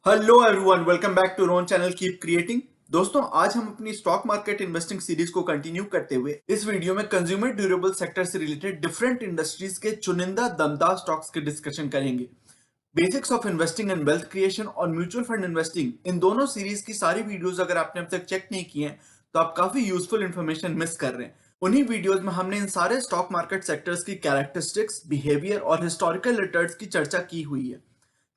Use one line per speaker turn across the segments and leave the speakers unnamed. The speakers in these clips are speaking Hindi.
Hello everyone, welcome back to रोन चैनल कीप क्रिएटिंग। दोस्तों, आज हम अपनी स्टॉक मार्केट इन्वेस्टिंग सीरीज को कंटिन्यू करते हुए इस वीडियो में कंज्यूमर ड्यूरेबल सेक्टर से रिलेटेड डिफरेंट इंडस्ट्रीज के चुनिंदा दमदार स्टॉक्स के डिस्कशन करेंगे। Basics of investing and wealth creation और म्यूचुअल फंड इन्वेस्टिंग, इन दोनों सीरीज की सारी वीडियोस अगर आपने अब तक चेक नहीं की हैं तो आप काफी यूजफुल इंफॉर्मेशन मिस कर रहे हैं। उन्हीं वीडियोस में हमने इन सारे स्टॉक मार्केट सेक्टर्स की कैरेक्टरिस्टिक्स, बिहेवियर और हिस्टोरिकल रिटर्न्स की चर्चा की हुई है।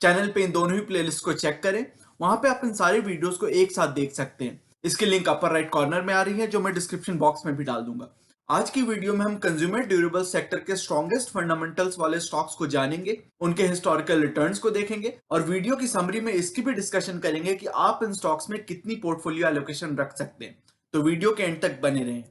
चैनल पे इन दोनों ही प्लेलिस्ट को चेक करें, वहां पे आप इन सारे वीडियोस को एक साथ देख सकते हैं। इसकी लिंक अपर राइट कॉर्नर में आ रही है, जो मैं डिस्क्रिप्शन बॉक्स में भी डाल दूंगा। आज की वीडियो में हम कंज्यूमर ड्यूरेबल सेक्टर के स्ट्रॉन्गेस्ट फंडामेंटल्स वाले स्टॉक्स को जानेंगे, उनके हिस्टोरिकल रिटर्न्स को देखेंगे और वीडियो की समरी में इसकी भी डिस्कशन करेंगे कि आप इन स्टॉक्स में कितनी पोर्टफोलियो एलोकेशन रख सकते हैं। तो वीडियो के एंड तक बने रहें।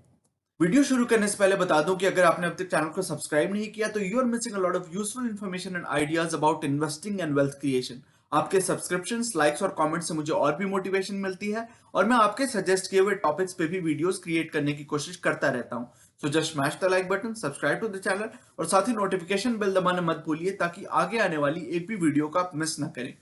वीडियो शुरू करने से पहले बता दूं कि अगर आपने अब तक चैनल को सब्सक्राइब नहीं किया तो you are missing a lot of useful information and ideas about investing and wealth creation. आपके सब्सक्रिप्शंस, लाइक्स और कमेंट्स से मुझे और भी मोटिवेशन मिलती है और मैं आपके सजेस्ट किए हुए टॉपिक्स पे भी वीडियोस क्रिएट करने की कोशिश करता रहता हूं। So just smash the like button, subscribe to the channel और साथ ही नोटिफिकेशन बेल दबाना मत भूलिए, ताकि आगे आने वाली एक भी वीडियो को आप मिस ना करें।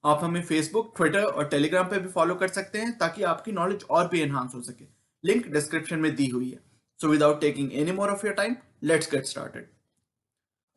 आप हमें फेसबुक, ट्विटर और टेलीग्राम पे भी फॉलो कर सकते हैं, ताकि आपकी नॉलेज और भी एनहांस हो सके। लिंक डिस्क्रिप्शन में दी हुई है। So without taking any more of your time, let's get started.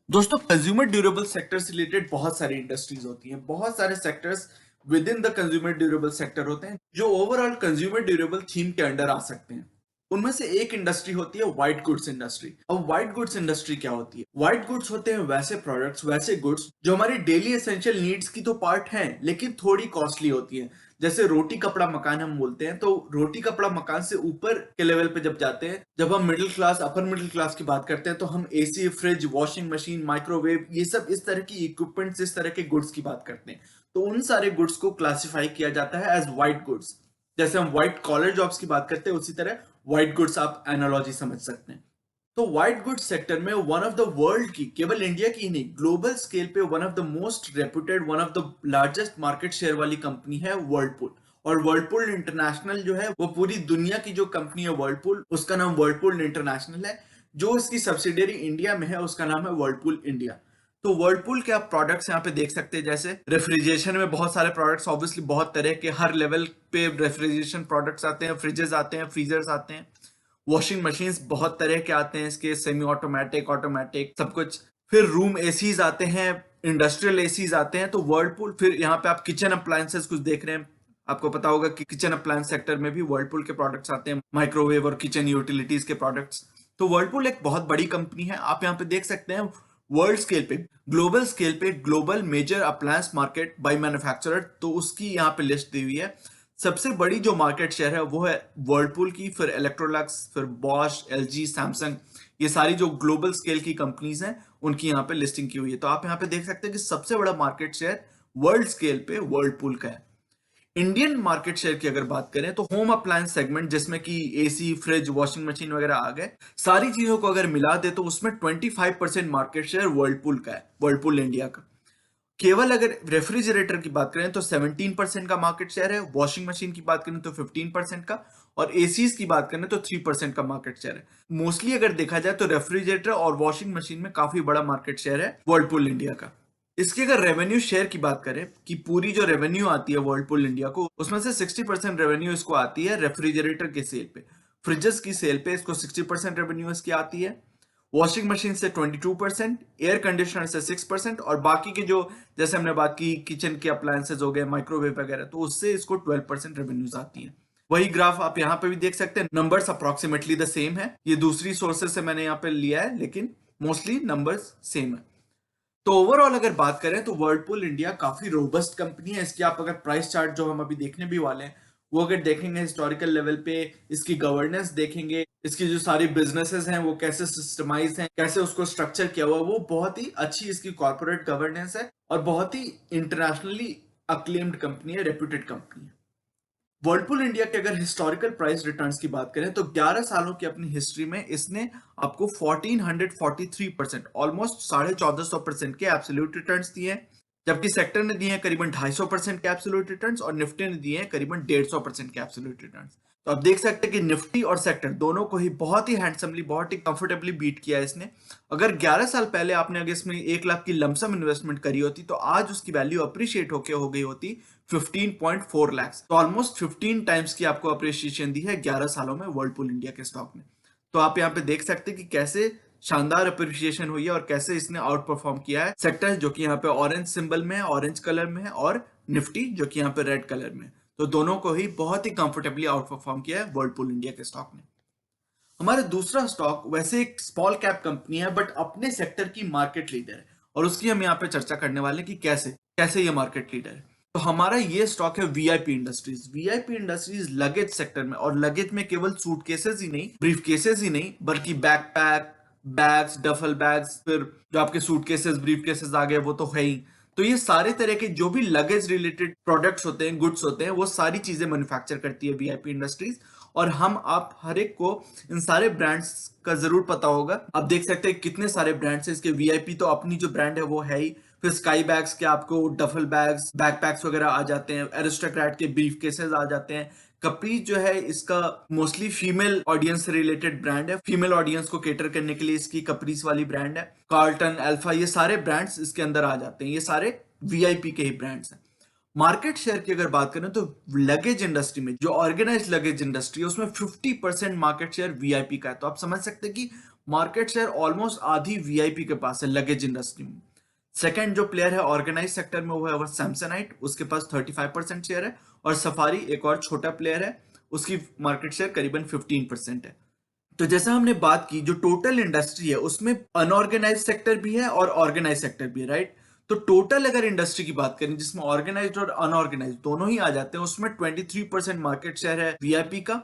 दोस्तों, कंज्यूमर ड्यूरेबल सेक्टर से रिलेटेड बहुत सारी इंडस्ट्रीज होती हैं, बहुत सारे sectors with in the consumer durable sector होते हैं जो ओवरऑल कंज्यूमर ड्यूरेबल थीम के अंडर आ सकते हैं। उनमें से एक इंडस्ट्री होती है व्हाइट गुड्स इंडस्ट्री। अब व्हाइट गुड्स इंडस्ट्री क्या होती है? व्हाइट गुड्स होते हैं वैसे प्रोडक्ट्स, वैसे गुड्स जो हमारी डेली एसेंशियल नीड्स की तो पार्ट हैं, लेकिन थोड़ी कॉस्टली होती हैं। जैसे रोटी कपड़ा मकान हम बोलते हैं, तो रोटी कपड़ा मकान से ऊपर के लेवल पे जब जाते हैं, जब हम middle class, upper middle class की बात करते हैं, तो हम AC, fridge, washing machine, microwave, ये सब इस तरह की इक्विपमेंट्स, इस तरह के गुड्स की बात करते हैं। तो उन सारे गुड्स को क्लासिफाई किया जाता है एज व्हाइट गुड्स। जैसे हम व्हाइट कॉलर जॉब्स की बात करते हैं, उसी तरह व्हाइट गुड्स आप एनालॉजी समझ सकते हैं। तो व्हाइट गुड्स सेक्टर में वन ऑफ द वर्ल्ड की, केवल इंडिया की ही नहीं, ग्लोबल स्केल पे one of the most reputed, one of the largest market share वाली कंपनी है वर्लपूल। और वर्लपूल इंटरनेशनल जो है, वो पूरी दुनिया की जो कंपनी है वर्लपूल, उसका नाम वर्लपूल इंटरनेशनल है। जो इसकी सब्सिडियरी इंडिया में है, उसका नाम है वर्लपूल इंडिया। तो वर्लपूल के आप प्रोडक्ट्स यहाँ पे देख सकते हैं, जैसे रेफ्रिजरेशन में बहुत सारे प्रोडक्ट्स, ऑब्वियसली बहुत तरह के, हर लेवल पे रेफ्रिजरेशन प्रोडक्ट्स आते हैं, फ्रिजेस आते हैं, फ्रीजर्स आते हैं। वॉशिंग मशीन्स बहुत तरह के आते हैं, इसके सेमी ऑटोमेटिक, ऑटोमेटिक, सब कुछ। फिर रूम एसीज आते हैं, इंडस्ट्रियल एसीज आते हैं। तो वर्लपूल, फिर यहाँ पे आप किचन अप्लायंसेस कुछ देख रहे हैं, आपको पता होगा कि किचन अप्लायंस सेक्टर में भी वर्लपूल के प्रोडक्ट्स आते हैं, माइक्रोवेव और किचन यूटिलिटीज के प्रोडक्ट्स। तो वर्लपूल एक बहुत बड़ी कंपनी है। आप यहाँ पे देख सकते हैं वर्ल्ड स्केल पे, ग्लोबल स्केल पे, global major appliance market by manufacturer, तो उसकी यहाँ पे लिस्ट दी हुई है। सबसे बड़ी जो मार्केट शेयर है वो है वर्लपूल की, फिर इलेक्ट्रोलक्स, फिर बॉश, एलजी, सैमसंग, ये सारी जो ग्लोबल स्केल की कंपनीज हैं, उनकी यहाँ पे लिस्टिंग की हुई है। तो आप यहाँ पे देख सकते हैं कि सबसे बड़ा मार्केट शेयर वर्ल्ड स्केल पे वर्लपूल का है। इंडियन मार्केट शेयर की अगर बात करें तो होम अप्लायंस सेगमेंट, जिसमें कि एसी, फ्रिज, वॉशिंग मशीन वगैरह आ गए, सारी चीजों को अगर मिला दे तो उसमें 25% मार्केट शेयर वर्लपूल का है, वर्लपूल इंडिया का। केवल अगर रेफ्रिजरेटर की बात करें तो 17% का मार्केट शेयर है, वॉशिंग मशीन की बात करें तो 15% का, और एसीज की बात करें तो 3% का मार्केट शेयर है। मोस्टली अगर देखा जाए तो रेफ्रिजरेटर और वॉशिंग मशीन में काफी बड़ा मार्केट शेयर है वर्लपूल इंडिया का। इसकी अगर रेवेन्यू शेयर की बात करें कि पूरी जो रेवेन्यू आती है वर्लपूल इंडिया को, उसमें से 60% रेवेन्यू इसको आती है रेफ्रिजरेटर के सेल पे। फ्रिजेस की सेल पे इसको 60% रेवेन्यू इसकी आती है, वॉशिंग मशीन से 22%, एयर कंडीशनर से 6%, और बाकी के जो, जैसे हमने बात की किचन के अप्लायंसेज हो गए, माइक्रोवेव वगैरह, तो उससे इसको 12% रेवेन्यूज आती है। वही ग्राफ आप यहाँ पे भी देख सकते हैं, नंबर्स अप्रोक्सीमेटली द सेम है। ये दूसरी सोर्सेज से मैंने यहाँ पे लिया है, लेकिन मोस्टली नंबर्स सेम है। तो ओवरऑल अगर बात करें तो वर्लपूल इंडिया काफी रोबस्ट कंपनी है। इसकी आप अगर प्राइस चार्ट, जो हम अभी देखने भी वाले हैं, वो अगर देखेंगे हिस्टोरिकल लेवल पे, इसकी गवर्नेंस देखेंगे, इसकी जो सारी बिजनेसेस हैं वो कैसे सिस्टमाइज हैं, कैसे उसको स्ट्रक्चर किया हुआ, वो बहुत ही अच्छी इसकी कॉर्पोरेट गवर्नेंस है और बहुत ही इंटरनेशनली अक्लेम्ड कंपनी है, रेप्यूटेड कंपनी है। वर्लपूल इंडिया के अगर हिस्टोरिकल प्राइस रिटर्न्स की बात करें तो 11 सालों की अपनी हिस्ट्री में इसने आपको 1443%, ऑलमोस्ट 1450% के एब्सोल्यूट रिटर्न्स दिए हैं। जबकि सेक्टर ने दिए हैं करीबन 250% के एब्सोल्यूट रिटर्न्स और निफ्टी ने दिए हैं करीबन 150% के एब्सोल्यूट रिटर्न्स। तो आप देख सकते हैं कि निफ्टी और सेक्टर दोनों को ही बहुत ही हैंडसमली, बहुत ही कंफर्टेबली बीट किया है इसने। अगर 11 साल पहले आपने अगर इसमें 1 लाख की लमसम इन्वेस्टमेंट करी होती तो आज उसकी वैल्यू अप्रिशिएट होके हो गई होती 15.4 लाख। तो ऑलमोस्ट 15 टाइम्स की आपको अप्रिशिएशन दी है 11 सालों में वर्लपूल इंडिया के स्टॉक में। तो आप यहाँ पे देख सकते हैं कि कैसे शानदार अप्रिशिएशन हुई है और कैसे इसने आउट परफॉर्म किया है सेक्टर, जो कि यहाँ पे ऑरेंज सिंबल में है, ऑरेंज कलर में है, और निफ्टी जो कि यहाँ पे रेड कलर में है। तो दोनों को ही बहुत ही कंफर्टेबली आउट परफॉर्म किया है वर्लपूल इंडिया के स्टॉक ने। हमारा दूसरा स्टॉक वैसे एक स्मॉल कैप कंपनी है बट अपने सेक्टर की मार्केट लीडर है, और उसकी हम यहाँ पे चर्चा करने वाले हैं कि कैसे कैसे ये मार्केट लीडर है। तो हमारा ये स्टॉक है VIP industries. VIP industries luggage sector में, और लगेज में केवल सूटकेसेस ही नहीं, ब्रीफ केसेस ही नहीं, बल्कि बैकपैक, बैग्स, डफल बैग्स, फिर जो आपके सूटकेसेस, ब्रीफ केसेस आ गए वो तो है ही। तो ये सारे तरह के जो भी लगेज रिलेटेड प्रोडक्ट्स होते हैं, गुड्स होते हैं, वो सारी चीजें मैन्युफैक्चर करती है वीआईपी इंडस्ट्रीज। और हम आप हर एक को इन सारे ब्रांड्स का जरूर पता होगा। आप देख सकते हैं कितने सारे ब्रांड्स हैं इसके। वीआईपी तो अपनी जो ब्रांड है वो है ही, फिर स्काई बैग्स के आपको डफल बैग्स, बैकपैक्स वगैरह आ जाते हैं, एरिस्टोक्रेट के ब्रीफ केसेस आ जाते हैं। कपीज जो है इसका मोस्टली फीमेल ऑडियंस से रिलेटेड ब्रांड है, फीमेल ऑडियंस को केटर करने के लिए इसकी कपरीज वाली ब्रांड है। कार्लटन, अल्फा, ये सारे ब्रांड्स इसके अंदर आ जाते हैं, ये सारे वीआईपी के ही ब्रांड्स हैं। मार्केट शेयर की अगर बात करें तो लगेज इंडस्ट्री में, जो ऑर्गेनाइज लगेज इंडस्ट्री है, उसमें 50% मार्केट शेयर वीआईपी का है। तो आप समझ सकते हैं कि मार्केट शेयर ऑलमोस्ट आधी वीआईपी के पास है लगेज इंडस्ट्री में। सेकंड जो प्लेयर है ऑर्गेनाइज सेक्टर में वो है सैमसंगाइट, उसके पास 35% शेयर है। और सफारी एक और छोटा प्लेयर है, उसकी मार्केट शेयर करीबन 15% है। तो जैसा हमने बात की, जो टोटल इंडस्ट्री है उसमें अनऑर्गेनाइज सेक्टर भी है और ऑर्गेनाइज सेक्टर भी है, राइट। तो टोटल अगर इंडस्ट्री की बात करें जिसमें ऑर्गेनाइज्ड और अनऑर्गेनाइज्ड दोनों ही आ जाते हैं, उसमें 23% मार्केट शेयर है वीआईपी का,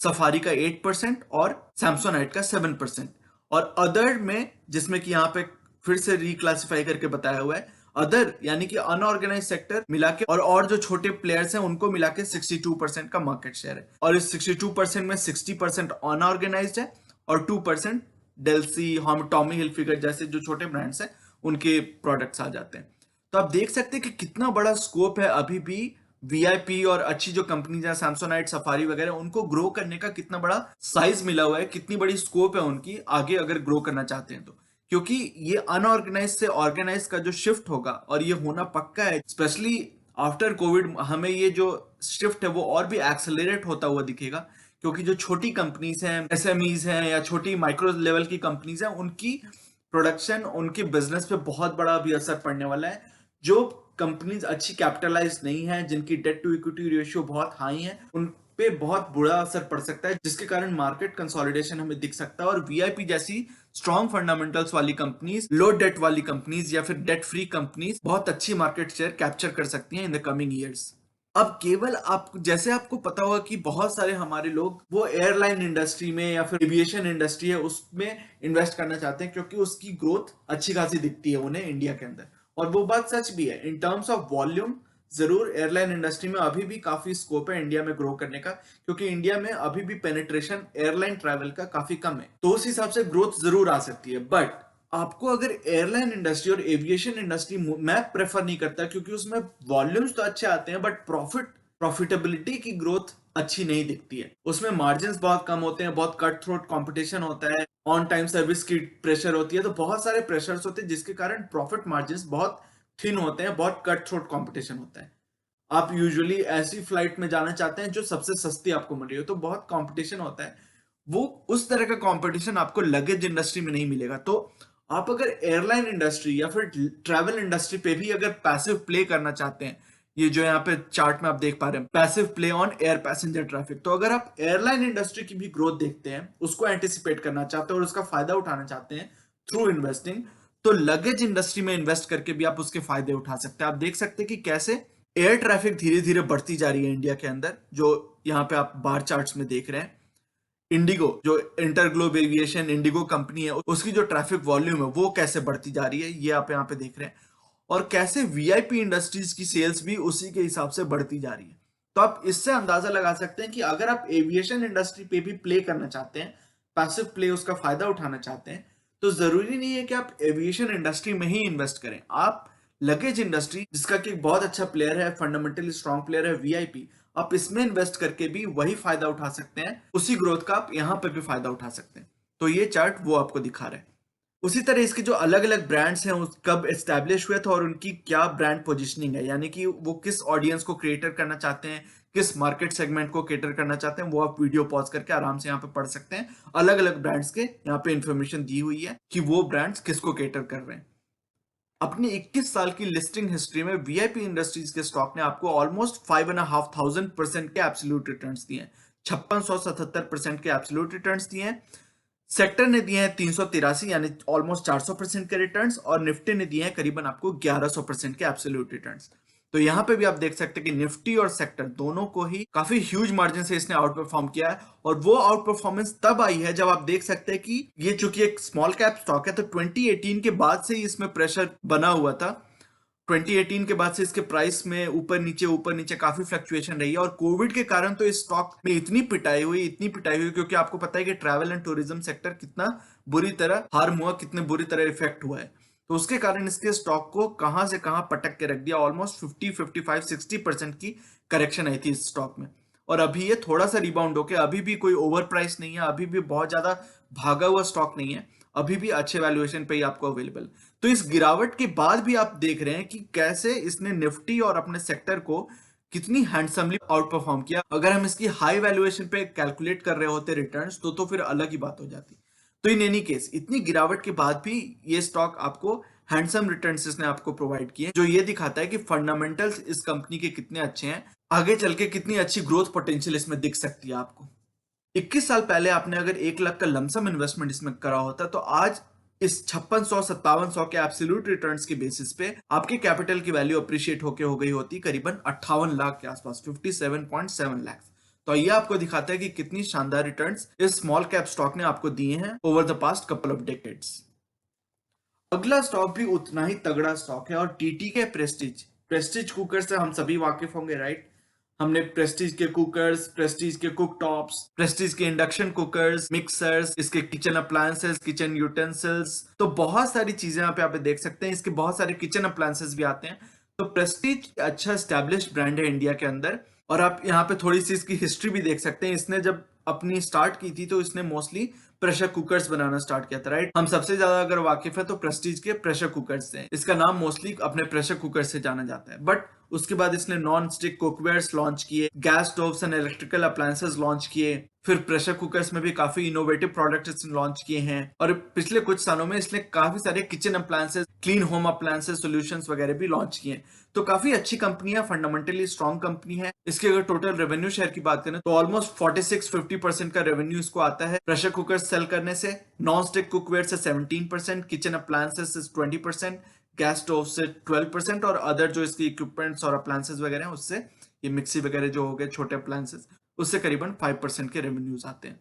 सफारी का 8% और सैमसोनाइट का 7%। और अदर में, जिसमें कि यहाँ पे फिर से रिक्लासिफाई करके बताया हुआ है, अदर यानी कि अनऑर्गेनाइज सेक्टर मिला के और जो छोटे प्लेयर्स हैं उनको मिला के 62% का मार्केट शेयर है। और इस 62% में 60% अनऑर्गेनाइज्ड है और 2% डेल्सी, हम, टॉमी हिलफिगर जैसे जो छोटे ब्रांड्स हैं उनके प्रोडक्ट्स आ जाते हैं। तो आप देख सकते हैं कि कितना बड़ा स्कोप है अभी भी वीआईपी और अच्छी जो कंपनीज है सैमसोनाइट, सफारी वगैरह, उनको ग्रो करने का कितना बड़ा साइज मिला हुआ है, कितनी बड़ी स्कोप है उनकी आगे अगर ग्रो करना चाहते हैं तो। क्योंकि ये अनऑर्गेनाइज से ऑर्गेनाइज का जो शिफ्ट होगा, और ये होना पक्का है, स्पेशली आफ्टर कोविड, हमें ये जो शिफ्ट है वो और भी एक्सेलरेट होता हुआ दिखेगा। क्योंकि जो छोटी कंपनीज हैं, एसएमईज हैं, या छोटी माइक्रो लेवल की कंपनीज हैं, उनकी प्रोडक्शन, उनके बिजनेस पे बहुत बड़ा भी असर पड़ने वाला है। जो कंपनीज अच्छी कैपिटलाइज नहीं है, जिनकी डेट टू इक्विटी रेशियो बहुत हाई है, उन पे बहुत बुरा असर पड़ सकता है, जिसके कारण मार्केट कंसोलिडेशन हमें दिख सकता है। और वीआईपी जैसी स्ट्रॉन्ग फंडामेंटल्स वाली कंपनीज, लो डेट वाली कंपनीज या फिर डेट फ्री कंपनीज बहुत अच्छी मार्केट शेयर कैप्चर कर सकती हैं इन द कमिंग ईयर्स। अब केवल आप, जैसे आपको पता होगा कि बहुत सारे हमारे लोग वो एयरलाइन इंडस्ट्री में या फिर एविएशन इंडस्ट्री है उसमें इन्वेस्ट करना चाहते हैं, क्योंकि उसकी ग्रोथ अच्छी खासी दिखती है उन्हें इंडिया के अंदर। और वो बात सच भी है इन टर्म्स ऑफ वॉल्यूम। जरूर एयरलाइन इंडस्ट्री में अभी भी काफी स्कोप है इंडिया में ग्रो करने का, क्योंकि इंडिया में अभी भी पेनिट्रेशन एयरलाइन ट्रैवल का काफी कम है। तो उस हिसाब से ग्रोथ जरूर आ सकती है। बट आपको अगर एयरलाइन इंडस्ट्री और एविएशन इंडस्ट्री, मैं प्रेफर नहीं करता, क्योंकि उसमें वॉल्यूम्स तो अच्छे आते हैं बट प्रॉफिटेबिलिटी की ग्रोथ अच्छी नहीं दिखती है। उसमें मार्जिन बहुत कम होते हैं, बहुत कट थ्रोट कंपटीशन होता है, ऑन टाइम सर्विस की प्रेशर होती है, तो बहुत सारे प्रेशर्स होते हैं जिसके कारण प्रॉफिट मार्जिन बहुत थिन होते हैं, बहुत कट थ्रोट कंपटीशन होता है। आप यूजुअली ऐसी फ्लाइट में जाना चाहते हैं जो सबसे सस्ती आपको मिल रही हो, तो बहुत कंपटीशन होता है। वो उस तरह का कंपटीशन आपको लगेज इंडस्ट्री में नहीं मिलेगा। तो आप अगर एयरलाइन इंडस्ट्री या फिर ट्रैवल इंडस्ट्री पे भी अगर पैसिव प्ले करना चाहते हैं, ये जो यहाँ पे चार्ट में आप देख पा रहे हैं, passive play on air passenger traffic, तो अगर आप एयरलाइन इंडस्ट्री की भी ग्रोथ देखते हैं, उसको एंटिसिपेट करना चाहते हैं और उसका फायदा उठाना चाहते हैं थ्रू इन्वेस्टिंग, तो लगेज इंडस्ट्री में इन्वेस्ट करके भी आप उसके फायदे उठा सकते हैं। आप देख सकते हैं कि कैसे एयर ट्रैफिक धीरे धीरे बढ़ती जा रही है इंडिया के अंदर, जो यहाँ पे आप बार चार्ट्स में देख रहे हैं। इंडिगो, जो इंटरग्लोब एविएशन इंडिगो कंपनी है, उसकी जो ट्रैफिक वॉल्यूम है वो कैसे बढ़ती जा रही है, ये आप यहाँ पे देख रहे हैं। और कैसे वीआईपी इंडस्ट्रीज की सेल्स भी उसी के हिसाब से बढ़ती जा रही है। तो आप इससे अंदाजा लगा सकते हैं कि अगर आप एविएशन इंडस्ट्री पे भी प्ले करना चाहते हैं, पैसिव प्ले, उसका फायदा उठाना चाहते हैं, तो जरूरी नहीं है कि आप एविएशन इंडस्ट्री में ही इन्वेस्ट करें। आप लगेज इंडस्ट्री, जिसका कि एक बहुत अच्छा प्लेयर है, फंडामेंटली स्ट्रॉन्ग प्लेयर है वीआईपी, आप इसमें इन्वेस्ट करके भी वही फायदा उठा सकते हैं, उसी ग्रोथ का आप यहां पे भी फायदा उठा सकते हैं। तो ये चार्ट वो आपको दिखा रहा है। उसी तरह इसके जो अलग अलग ब्रांड्स हैं कब एस्टैब्लिश हुए थे और उनकी क्या ब्रांड पोजीशनिंग है, यानी कि वो किस ऑडियंस को क्रिएटर करना चाहते हैं, किस मार्केट सेगमेंट को कैटर करना चाहते हैं, वो आप वीडियो पॉज करके आराम से यहाँ पे पढ़ सकते हैं। अलग अलग ब्रांड्स के यहाँ पे इंफॉर्मेशन दी हुई है कि वो ब्रांड्स किसको कैटर कर रहे हैं। अपनी 21 साल की लिस्टिंग हिस्ट्री में वीआईपी इंडस्ट्रीज के स्टॉक ने आपको ऑलमोस्ट 5,500% के एब्सोल्यूट रिटर्न्स दिए हैं, 5677% के एब्सोल्यूट रिटर्न्स दिए हैं। सेक्टर ने दिए हैं 383 यानी ऑलमोस्ट 400% के रिटर्न्स, और निफ्टी ने दिए हैं करीबन आपको 1100% के एब्सोल्यूट रिटर्न्स। तो यहां पे भी आप देख सकते हैं कि निफ्टी और सेक्टर दोनों को ही काफी ह्यूज मार्जिन से इसने आउट परफॉर्म किया है, और वो आउट परफॉर्मेंस तब आई है जब आप देख सकते हैं कि ये चूंकि एक स्मॉल कैप स्टॉक है, तो 2018 के बाद से ही इसमें प्रेशर बना हुआ था। 2018 के बाद से इसके प्राइस में ऊपर नीचे काफी फ्लक्चुएशन रही है, और कोविड के कारण तो इस स्टॉक में इतनी पिटाई हुई, क्योंकि आपको पता है कि ट्रैवल एंड टूरिज्म सेक्टर कितना बुरी तरह हार्म हुआ, कितने बुरी तरह इफेक्ट हुआ है। तो उसके कारण इसके स्टॉक को कहां से कहां पटक के रख दिया, ऑलमोस्ट 50, 55, 60% की करेक्शन आई थी इस स्टॉक में। और अभी ये थोड़ा सा रिबाउंड होके, अभी भी कोई ओवर प्राइस नहीं है, अभी भी बहुत ज्यादा भागा हुआ स्टॉक नहीं है, अभी भी अच्छे वैल्यूएशन पे ही आपको अवेलेबल। तो इस गिरावट के बाद भी आप देख रहे हैं कि कैसे इसने निफ्टी और अपने सेक्टर को कितनी हैंडसमली आउट परफॉर्म किया। अगर हम इसकी हाई वैल्यूएशन पे कैलकुलेट कर रहे होते रिटर्न्स, तो फिर अलग ही बात हो जाती। तो इन एनी केस इतनी गिरावट के बाद भी ये स्टॉक आपको हैंडसम रिटर्न्स इसने आपको प्रोवाइड किए, जो ये दिखाता है कि फंडामेंटल्स इस कंपनी के कितने अच्छे हैं, आगे चल के कितनी अच्छी ग्रोथ पोटेंशियल इसमें दिख सकती है आपको। 21 साल पहले आपने अगर 1 लाख का लमसम इन्वेस्टमेंट इसमें करा होता, तो आज इस 5600 5700 के एब्सोल्यूट रिटर्न्स के बेसिस पे आपके कैपिटल की वैल्यू अप्रिशिएट होके हो गई होती करीबन 58 लाख के आसपास, 57.7 लाख। तो ये आपको दिखाता है कि कितनी शानदार रिटर्न्स इस स्मॉल कैप स्टॉक ने आपको दिए हैं over the past couple of decades. अगला स्टॉक भी उतना ही तगड़ा स्टॉक है, और टीटी के प्रेस्टीज प्रेस्टीज कुकर से हम सभी वाकिफ होंगे, राइट। हमने प्रेस्टीज के कुकर्स, प्रेस्टीज के कुक टॉप्स, प्रेस्टीज के इंडक्शन कुकर्स, मिक्सर्स, इसके किचन अप्लायंसेस, किचन यूटेंसिल्स, तो बहुत सारी चीजें यहाँ पे आप देख सकते हैं। इसके बहुत सारे किचन अप्लायंसेस भी आते हैं। तो प्रेस्टीज अच्छा स्टैब्लिश्ड ब्रांड है इंडिया के अंदर, और आप यहाँ पे थोड़ी सी इसकी हिस्ट्री भी देख सकते हैं। इसने जब अपनी स्टार्ट की थी तो इसने मोस्टली प्रेशर कुकर्स बनाना स्टार्ट किया था, राइट। हम सबसे ज्यादा अगर वाकिफ है तो प्रेस्टीज के प्रेशर कुकर्स से, इसका नाम मोस्टली अपने प्रेशर कुकर से जाना जाता है। बट उसके बाद इसने नॉन स्टिक कुकवेयर्स लॉन्च किए, gas stoves and electrical appliances launch किए, फिर प्रेशर कुकर्स में भी काफी इनोवेटिव प्रोडक्ट्स इसने लॉन्च किए हैं, और पिछले कुछ सालों में इसने काफी सारे kitchen appliances, clean home appliances solutions वगैरह भी लॉन्च किए। तो काफी अच्छी कंपनी है, फंडामेंटली स्ट्रॉन्ग कंपनी है। इसके अगर टोटल रेवेन्यू शेयर की बात करें तो ऑलमोस्ट 46-50% का रेवेन्यू इसको आता है प्रेशर कुकर सेल करने से, नॉन स्टिक कुकवेयर से 17%, किचन अप्लायंसेस से 20%, गैस स्टोव से 12%, और अदर जो इसकी इक्विपमेंट्स और अप्लायंसेस वगैरह हैं उससे, ये मिक्सी वगैरह जो हो गए छोटे अप्लायंसेस, उससे करीबन 5% के रेवेन्यूज आते हैं।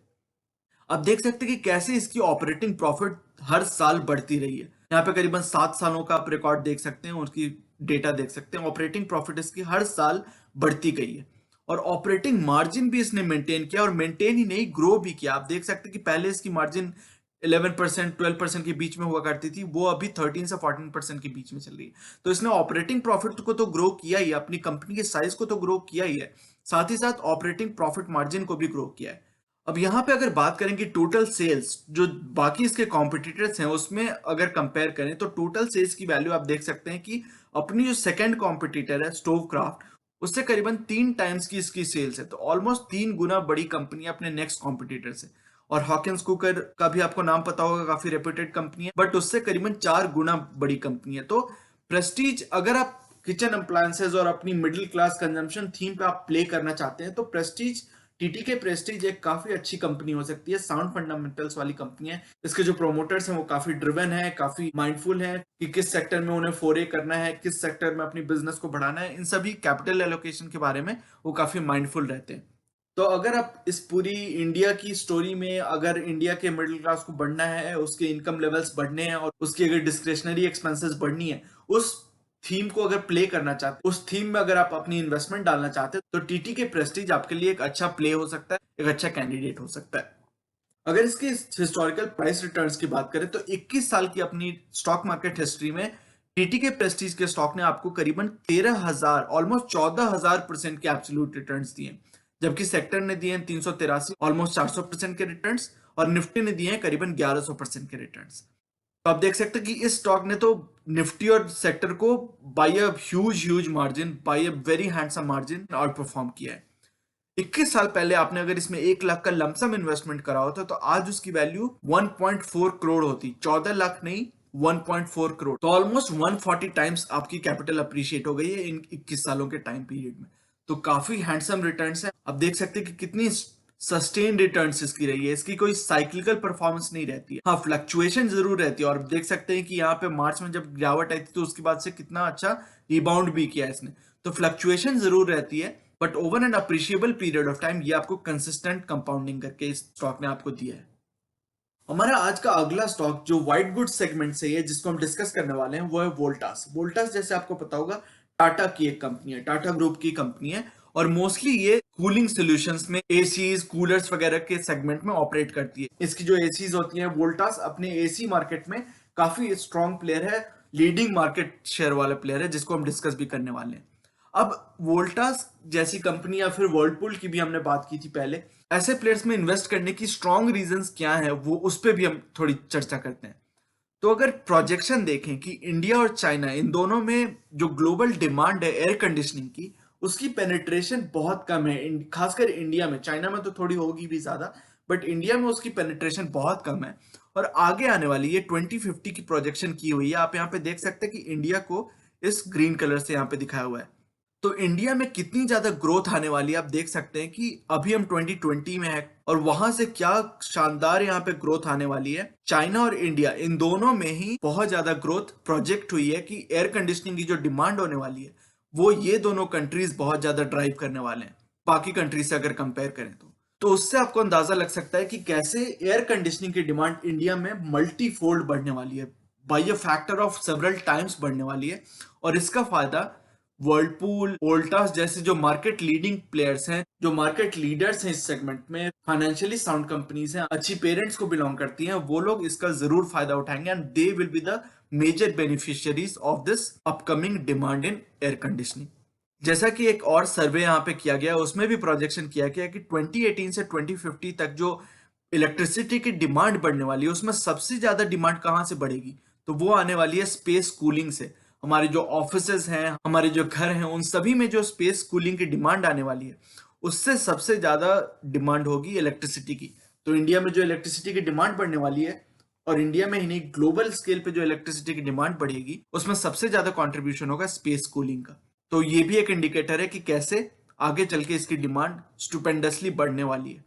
अब देख सकते हैं कि कैसे इसकी ऑपरेटिंग प्रॉफिट हर साल बढ़ती रही है। यहाँ पे करीबन 7 सालों का आप रिकॉर्ड देख सकते हैं, उसकी डेटा देख सकते हैं। ऑपरेटिंग प्रॉफिट इसकी हर साल बढ़ती गई है, और ऑपरेटिंग मार्जिन भी इसने मेंटेन किया, और मेंटेन ही नहीं ग्रो भी किया। आप देख सकते हैं कि पहले इसकी मार्जिन 11% 12% के बीच में हुआ करती थी, वो अभी 13 से 14% के बीच में चल रही है। तो इसने ऑपरेटिंग प्रॉफिट को तो ग्रो किया ही, अपनी कंपनी के साइज को तो ग्रो किया ही है, साथ ही साथ ऑपरेटिंग प्रॉफिट मार्जिन को भी ग्रो किया है। अब यहां पे अगर बात करें कि टोटल सेल्स जो बाकी इसके कॉम्पिटिटर्स हैं उसमें अगर कंपेयर करें, तो टोटल सेल्स की वैल्यू आप देख सकते हैं कि अपनी जो सेकंड कॉम्पिटिटर है स्टोव क्राफ्ट, उससे करीबन 3 टाइम्स की इसकी सेल्स है। तो ऑलमोस्ट 3 गुना बड़ी कंपनी है अपने नेक्स्ट कॉम्पिटिटर से। और हॉकिंस कुकर का भी आपको नाम पता होगा, काफी रेप्यूटेड कंपनी है, बट उससे करीबन 4 गुना बड़ी कंपनी है। तो प्रेस्टीज, अगर आप किचन अप्लायंसेज और अपनी मिडिल क्लास कंजम्पशन थीम पे आप प्ले करना चाहते हैं, तो प्रेस्टीज, टीटी के प्रेस्टीज एक काफी अच्छी कंपनी हो सकती है। साउंड फंडामेंटल्स वाली कंपनी है। इसके जो प्रोमोटर्स हैं वो काफी ड्रिवन है, काफी माइंडफुल है कि किस सेक्टर में उन्हें फोरे करना है, किस सेक्टर में अपनी बिजनेस को बढ़ाना है। इन सभी कैपिटल एलोकेशन के बारे में वो काफी माइंडफुल रहते हैं। तो अगर आप इस पूरी इंडिया की स्टोरी में, अगर इंडिया के मिडिल क्लास को बढ़ना है, उसके इनकम लेवल्स बढ़ने हैं, और उसकी अगर डिस्क्रिशनरी एक्सपेंसेस बढ़नी है, उस थीम को अगर प्ले करना चाहते, उस थीम में अगर आप अपनी इन्वेस्टमेंट डालना चाहते हैं, तो टीटी के प्रेस्टीज आपके लिए एक अच्छा प्ले हो सकता है, एक अच्छा कैंडिडेट हो सकता है। अगर इसके हिस्टोरिकल प्राइस रिटर्न्स की बात करें, तो 21 साल की अपनी स्टॉक मार्केट हिस्ट्री में टीटी के प्रेस्टीज के स्टॉक ने आपको करीबन 13,000 ऑलमोस्ट 14,000% के एब्सोल्यूट रिटर्न्स दिए, जबकि सेक्टर ने दिए 383 ऑलमोस्ट 400% के रिटर्न्स, और निफ्टी ने दिए हैं करीबन 1100% के रिटर्न्स। तो आप देख सकते हैं कि इस स्टॉक ने तो निफ्टी और सेक्टर को by a huge margin, by a very handsome margin outperform किया है। 21 साल पहले आपने अगर इसमें 1 लाख का लमसम इन्वेस्टमेंट करा होता तो आज उसकी वैल्यू 1.4 करोड़ होती। 14 लाख नहीं, 1.4 करोड़। तो ऑलमोस्ट 140 टाइम्स आपकी कैपिटल अप्रिशिएट हो गई है इन 21 सालों के टाइम पीरियड में। तो काफी हैंडसम रिटर्न्स है। आप देख सकते हैं कि कितनी सस्टेन रिटर्न्स इसकी रही है। इसकी कोई साइक्लिकल परफॉर्मेंस नहीं रहती है। हाँ, फ्लक्चुएशन जरूर रहती है, और देख सकते हैं कि यहाँ पे मार्च में जब गिरावट आई थी तो उसके बाद से कितना अच्छा रिबाउंड भी किया इसने। तो फ्लक्चुएशन जरूर रहती है, but over an appreciable period of time ये आपको कंसिस्टेंट कंपाउंडिंग करके इस स्टॉक ने आपको दिया है। हमारा आज का अगला स्टॉक जो व्हाइट गुड सेगमेंट से है, जिसको हम डिस्कस करने वाले हैं, वो है वोल्टास। वोल्टास जैसे आपको पता होगा टाटा की एक कंपनी है, टाटा ग्रुप की कंपनी है, और मोस्टली ये कूलिंग सॉल्यूशंस में एसीज, कूलर्स वगैरह के सेगमेंट में ऑपरेट करती है। इसकी जो एसीज होती हैं, वोल्टास अपने एसी मार्केट में काफी स्ट्रॉन्ग प्लेयर है, लीडिंग मार्केट शेयर वाला प्लेयर है, जिसको हम डिस्कस भी करने वाले हैं। अब वोल्टास जैसी कंपनी या फिर वर्लपूल की भी हमने बात की थी पहले, ऐसे प्लेयर्स में इन्वेस्ट करने की स्ट्रॉन्ग रीजंस क्या है, वो उस पर भी हम थोड़ी चर्चा करते हैं। तो अगर प्रोजेक्शन देखें कि इंडिया और चाइना इन दोनों में जो ग्लोबल डिमांड है एयर कंडीशनिंग की, उसकी पेनिट्रेशन बहुत कम है। खासकर इंडिया में, चाइना में तो थोड़ी होगी भी ज्यादा, बट इंडिया में उसकी पेनिट्रेशन बहुत कम है। और आगे आने वाली ये 2050 की प्रोजेक्शन की हुई है। आप यहाँ पे देख सकते हैं कि इंडिया को इस ग्रीन कलर से यहाँ पे दिखाया हुआ है। तो इंडिया में कितनी ज्यादा ग्रोथ आने वाली है आप देख सकते हैं कि अभी हम 2020 में है, और वहां से क्या शानदार यहाँ पे ग्रोथ आने वाली है। चाइना और इंडिया इन दोनों में ही बहुत ज्यादा ग्रोथ प्रोजेक्ट हुई है कि एयर कंडीशनिंग की जो डिमांड होने वाली है वो ये दोनों कंट्रीज बहुत ज्यादा ड्राइव करने वाले हैं, बाकी कंट्रीज से अगर कंपेयर करें तो उससे आपको अंदाजा लग सकता है कि कैसे एयर कंडीशनिंग की डिमांड इंडिया में मल्टी फोल्ड बढ़ने वाली है, by a factor of several times बढ़ने वाली है। और इसका फायदा वर्लपूल, वोल्टास जैसे जो मार्केट लीडिंग प्लेयर्स हैं, जो मार्केट लीडर्स हैं इस सेगमेंट में, फाइनेंशियली साउंड कंपनीज हैं, अच्छी पेरेंट्स को बिलोंग करती हैं, वो लोग इसका जरूर फायदा उठाएंगे, and they will be the major beneficiaries of this upcoming demand in air conditioning. जैसा कि एक और सर्वे यहाँ पे किया गया, उसमें भी प्रोजेक्शन किया गया कि 2018 से 2050 तक जो इलेक्ट्रिसिटी की डिमांड बढ़ने वाली है, उसमें सबसे ज्यादा डिमांड कहाँ से बढ़ेगी, तो वो आने वाली है स्पेस कूलिंग से। हमारे जो ऑफिसेज हैं, हमारे जो घर हैं, उन सभी में जो स्पेस कूलिंग की डिमांड आने वाली है, उससे सबसे ज्यादा डिमांड होगी इलेक्ट्रिसिटी की। तो इंडिया में जो इलेक्ट्रिसिटी की डिमांड बढ़ने वाली है, और इंडिया में ही नहीं ग्लोबल स्केल पे जो इलेक्ट्रिसिटी की डिमांड बढ़ेगी, उसमें सबसे ज्यादा कंट्रीब्यूशन होगा स्पेस कूलिंग का। तो ये भी एक इंडिकेटर है कि कैसे आगे चल के इसकी डिमांड स्टुपेंडसली बढ़ने वाली है।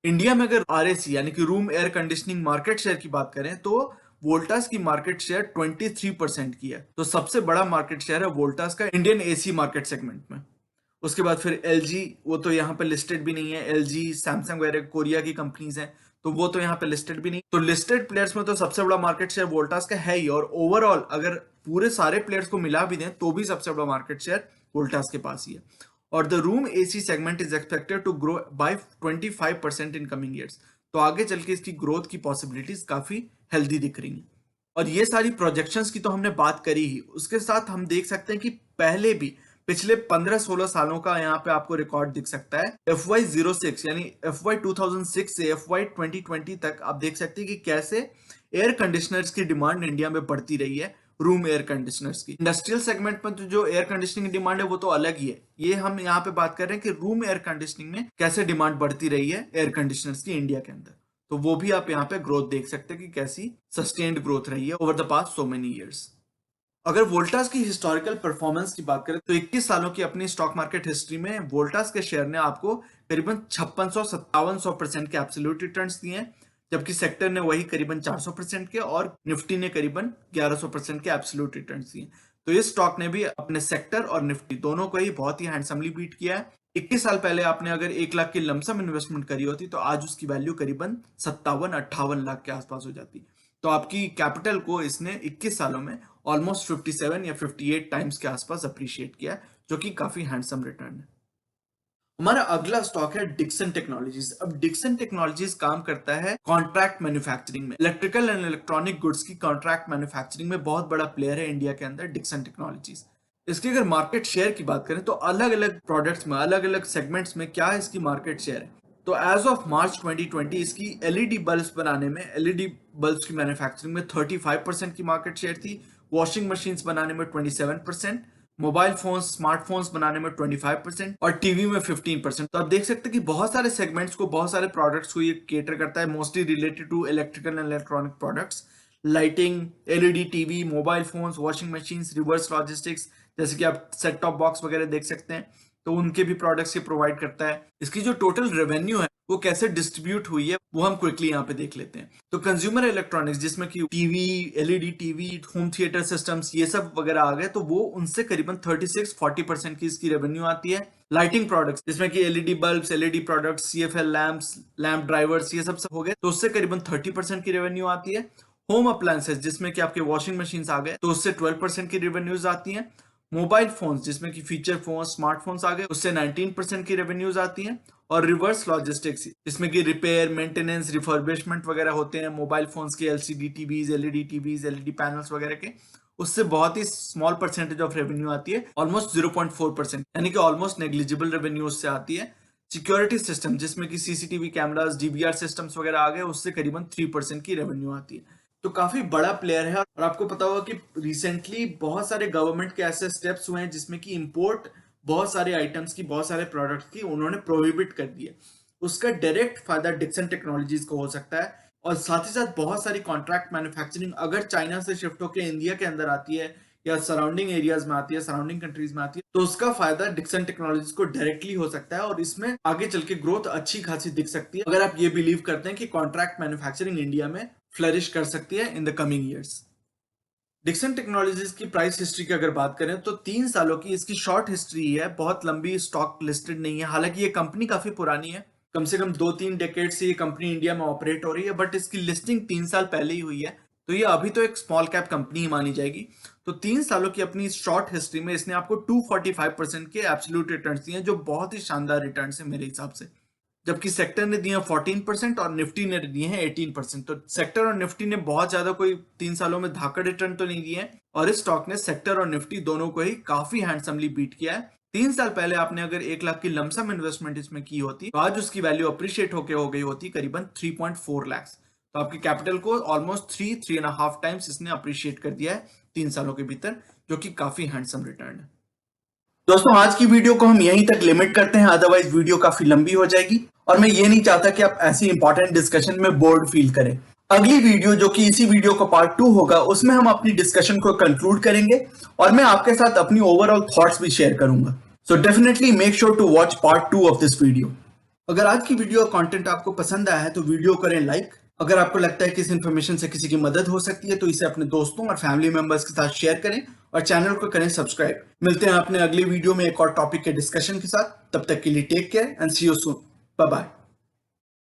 इंडिया में अगर आरएसी यानी कि room air conditioning market share की बात करें, तो वोल्टास की मार्केट शेयर 23% की है। तो सबसे बड़ा मार्केट शेयर है वोल्टास का इंडियन एसी मार्केट सेगमेंट में। उसके बाद फिर एलजी, वो तो यहाँ पे लिस्टेड भी नहीं है। एलजी, सैमसंग वगैरह कोरिया की कंपनीज हैं, तो वो तो यहाँ पे लिस्टेड भी नहीं। तो लिस्टेड प्लेयर्स में तो सबसे बड़ा मार्केट शेयर वोल्टास का है ही, और ओवरऑल अगर पूरे सारे प्लेयर्स को मिला भी दें तो भी सबसे बड़ा मार्केट शेयर वोल्टास के पास ही है। और the room AC segment is expected to grow by 25% in coming years. तो आगे चल के इसकी ग्रोथ की पॉसिबिलिटीज काफी हेल्दी दिख रही हैं। और ये सारी प्रोजेक्शंस की तो हमने बात करी ही, उसके साथ हम देख सकते हैं कि पहले भी पिछले 15-16 सालों का यहाँ पे आपको रिकॉर्ड दिख सकता है। FY06 यानी FY 2006 से FY 2020 तक आप देख सकते हैं कि कैसे एयर कंडीशनर्स की डिमांड इंडिया में बढ़ती रही है। रूम एयर कंडीशनर्स की, इंडस्ट्रियल सेगमेंट में तो जो एयर कंडीशनिंग की डिमांड है वो तो अलग ही है। ये हम यहाँ पे बात कर रहे हैं कि रूम एयर कंडीशनिंग में कैसे डिमांड बढ़ती रही है एयर कंडीशनर्स की इंडिया के अंदर। तो वो भी आप यहाँ पे ग्रोथ देख सकते हैं कि कैसी सस्टेन्ड ग्रोथ रही है over the past so many years. अगर वोल्टास की हिस्टोरिकल परफॉर्मेंस की बात करें तो 21 सालों की अपनी स्टॉक मार्केट हिस्ट्री में वोल्टास के शेयर ने आपको करीबन 5600-5700% के एब्सोल्यूट रिटर्न्स दिए हैं, जबकि सेक्टर ने वही करीबन 400% के, और निफ्टी ने करीबन 1100% के एब्सोल्यूट रिटर्न्स दिए। तो इस स्टॉक ने भी अपने सेक्टर और निफ्टी दोनों को ही बहुत ही हैंडसमली बीट किया है। 21 साल पहले आपने अगर 1 लाख की लमसम इन्वेस्टमेंट करी होती तो आज उसकी वैल्यू करीबन 57-58 लाख के आसपास हो जाती। तो आपकी कैपिटल को इसने 21 सालों में ऑलमोस्ट 57 या 58 टाइम्स के आसपास अप्रिशिएट किया, जो कि काफी हैंडसम रिटर्न है। हमारा अगला स्टॉक है डिक्सन टेक्नोलॉजीज। अब डिक्सन टेक्नोलॉजीज काम करता है कॉन्ट्रैक्ट मैन्युफैक्चरिंग में, इलेक्ट्रिकल एंड इलेक्ट्रॉनिक गुड्स की कॉन्ट्रैक्ट मैन्युफैक्चरिंग में बहुत बड़ा प्लेयर है इंडिया के अंदर डिक्सन टेक्नोलॉजीज। इसकी अगर मार्केट शेयर की बात करें तो अलग अलग प्रोडक्ट्स में, अलग अलग सेगमेंट्स में क्या इसकी मार्केट शेयर है। तो एज ऑफ मार्च 2020 इसकी एलईडी बल्ब्स बनाने में, एलईडी बल्ब्स की मैन्युफैक्चरिंग में 35% की मार्केट शेयर थी, वॉशिंग मशीन्स बनाने में 27%, मोबाइल फोन स्मार्टफोन्स बनाने में 25% और टीवी में 15%। तो आप देख सकते हैं कि बहुत सारे सेगमेंट्स को, बहुत सारे प्रोडक्ट्स को ये केटर करता है, mostly related to electrical and electronic products, lighting, LED TV, mobile phones, washing machines, reverse logistics, जैसे कि आप सेट टॉप बॉक्स वगैरह देख सकते हैं, तो उनके भी प्रोडक्ट्स ये प्रोवाइड करता है। इसकी जो टोटल रेवेन्यू है वो कैसे डिस्ट्रीब्यूट हुई है वो हम क्विकली यहाँ पे देख लेते हैं। तो कंज्यूमर इलेक्ट्रॉनिक्स, जिसमें कि TV, LED TV, home theatre systems, ये सब वगैरह आ गए, तो वो उनसे करीबन 36-40% की इसकी रेवेन्यू आती है। लाइटिंग प्रोडक्ट्स, जिसमें कि LED bulbs, LED products, CFL lamps, lamp drivers, ये सब हो गए, तो उससे करीबन 30% की रेवेन्यू आती है। होम अप्लायंसेस, जिसमें कि आपके वॉशिंग मशीन आ गए, तो उससे 12% की रेवेन्यूज आती हैं। मोबाइल फोन्स, जिसमें कि फीचर फोन, स्मार्टफोन्स आ गए, उससे 19% की रेवेन्यूज आती हैं। और रिवर्स लॉजिस्टिक्स, जिसमें कि रिपेयर, मेंटेनेंस, रिफर्बिशमेंट वगैरह होते हैं मोबाइल फोन्स के, LCD TVs, LED TVs, LED panels वगैरह के, उससे बहुत ही स्मॉल परसेंटेज ऑफ रेवेन्यू आती है, ऑलमोस्ट 0.4%, यानी कि ऑलमोस्ट नेग्लिजिबल रेवेन्यू उससे आती है। सिक्योरिटी सिस्टम, जिसमें कि सीसीटीवी कैमरास, डीवीआर सिस्टम्स वगैरह आ गए, उससे करीबन 3% की रेवेन्यू आती है। तो काफी बड़ा प्लेयर है। और आपको पता होगा कि रिसेंटली बहुत सारे गवर्नमेंट के ऐसे स्टेप्स हुए हैं जिसमें कि इंपोर्ट बहुत सारे आइटम्स की, बहुत सारे प्रोडक्ट्स की उन्होंने प्रोहिबिट कर दिया। उसका डायरेक्ट फायदा डिक्सन टेक्नोलॉजीज को हो सकता है। और साथ ही साथ बहुत सारी कॉन्ट्रैक्ट मैन्युफैक्चरिंग अगर चाइना से शिफ्ट होकर इंडिया के अंदर आती है या सराउंडिंग एरियाज में आती है, सराउंडिंग कंट्रीज में आती है, तो उसका फायदा डिक्सन टेक्नोलॉजीज को डायरेक्टली हो सकता है और इसमें आगे चल के ग्रोथ अच्छी खासी दिख सकती है, अगर आप ये बिलीव करते हैं कि कॉन्ट्रैक्ट मैन्युफैक्चरिंग इंडिया में फ्लरिश कर सकती है in the coming years. Dixon technologies की प्राइस हिस्ट्री की अगर बात करें तो 3 सालों की इसकी शॉर्ट हिस्ट्री है, बहुत लंबी स्टॉक लिस्टेड नहीं है। हालांकि ये कंपनी काफी पुरानी है, कम से कम 2-3 डेकेड से ये कंपनी इंडिया में ऑपरेट हो रही है, बट इसकी लिस्टिंग 3 साल पहले ही हुई है, तो ये अभी तो एक स्मॉल कैप कंपनी ही मानी जाएगी। तो 3 सालों की अपनी शॉर्ट हिस्ट्री में इसने आपको 245% के एब्सोल्यूट रिटर्न दिए, जो बहुत ही शानदार रिटर्न है मेरे हिसाब से। जबकि सेक्टर ने दिए 14% और निफ्टी ने दिए हैं 18%। तो सेक्टर और निफ्टी ने बहुत ज्यादा कोई 3 सालों में धाकड़ रिटर्न तो नहीं दिए हैं, और इस स्टॉक ने सेक्टर और निफ्टी दोनों को ही काफी हैंडसमली बीट किया है। 3 साल पहले आपने अगर 1 लाख की लमसम इन्वेस्टमेंट इसमें की होती तो आज उसकी वैल्यू अप्रिशिएट होके हो गई होती करीबन 3.4 लाख। तो आपकी कैपिटल को ऑलमोस्ट 3.5 टाइम्स इसने अप्रिशिएट कर दिया है 3 सालों के भीतर, जो कि काफी हैंडसम रिटर्न है। दोस्तों आज की वीडियो को हम यहीं तक लिमिट करते हैं, अदरवाइज वीडियो काफी लंबी हो जाएगी और मैं ये नहीं चाहता कि आप ऐसी इंपॉर्टेंट डिस्कशन में बोर्ड फील करें। अगली वीडियो, जो कि इसी वीडियो का पार्ट 2 होगा, उसमें हम अपनी डिस्कशन को कंक्लूड करेंगे और मैं आपके साथ अपनी ओवरऑल थॉट्स भी शेयर करूंगा। So definitely make sure to watch part 2 of this video. अगर आज की वीडियो कंटेंट आपको पसंद आया है तो वीडियो करें लाइक। अगर आपको लगता है कि इस इंफॉर्मेशन से किसी की मदद हो सकती है तो इसे अपने दोस्तों और फैमिली मेंबर्स के साथ शेयर करें और चैनल को करें सब्सक्राइब। मिलते हैं अपने अगले वीडियो में एक और टॉपिक के डिस्कशन के साथ। तब तक के लिए take care and see you soon. Bye bye.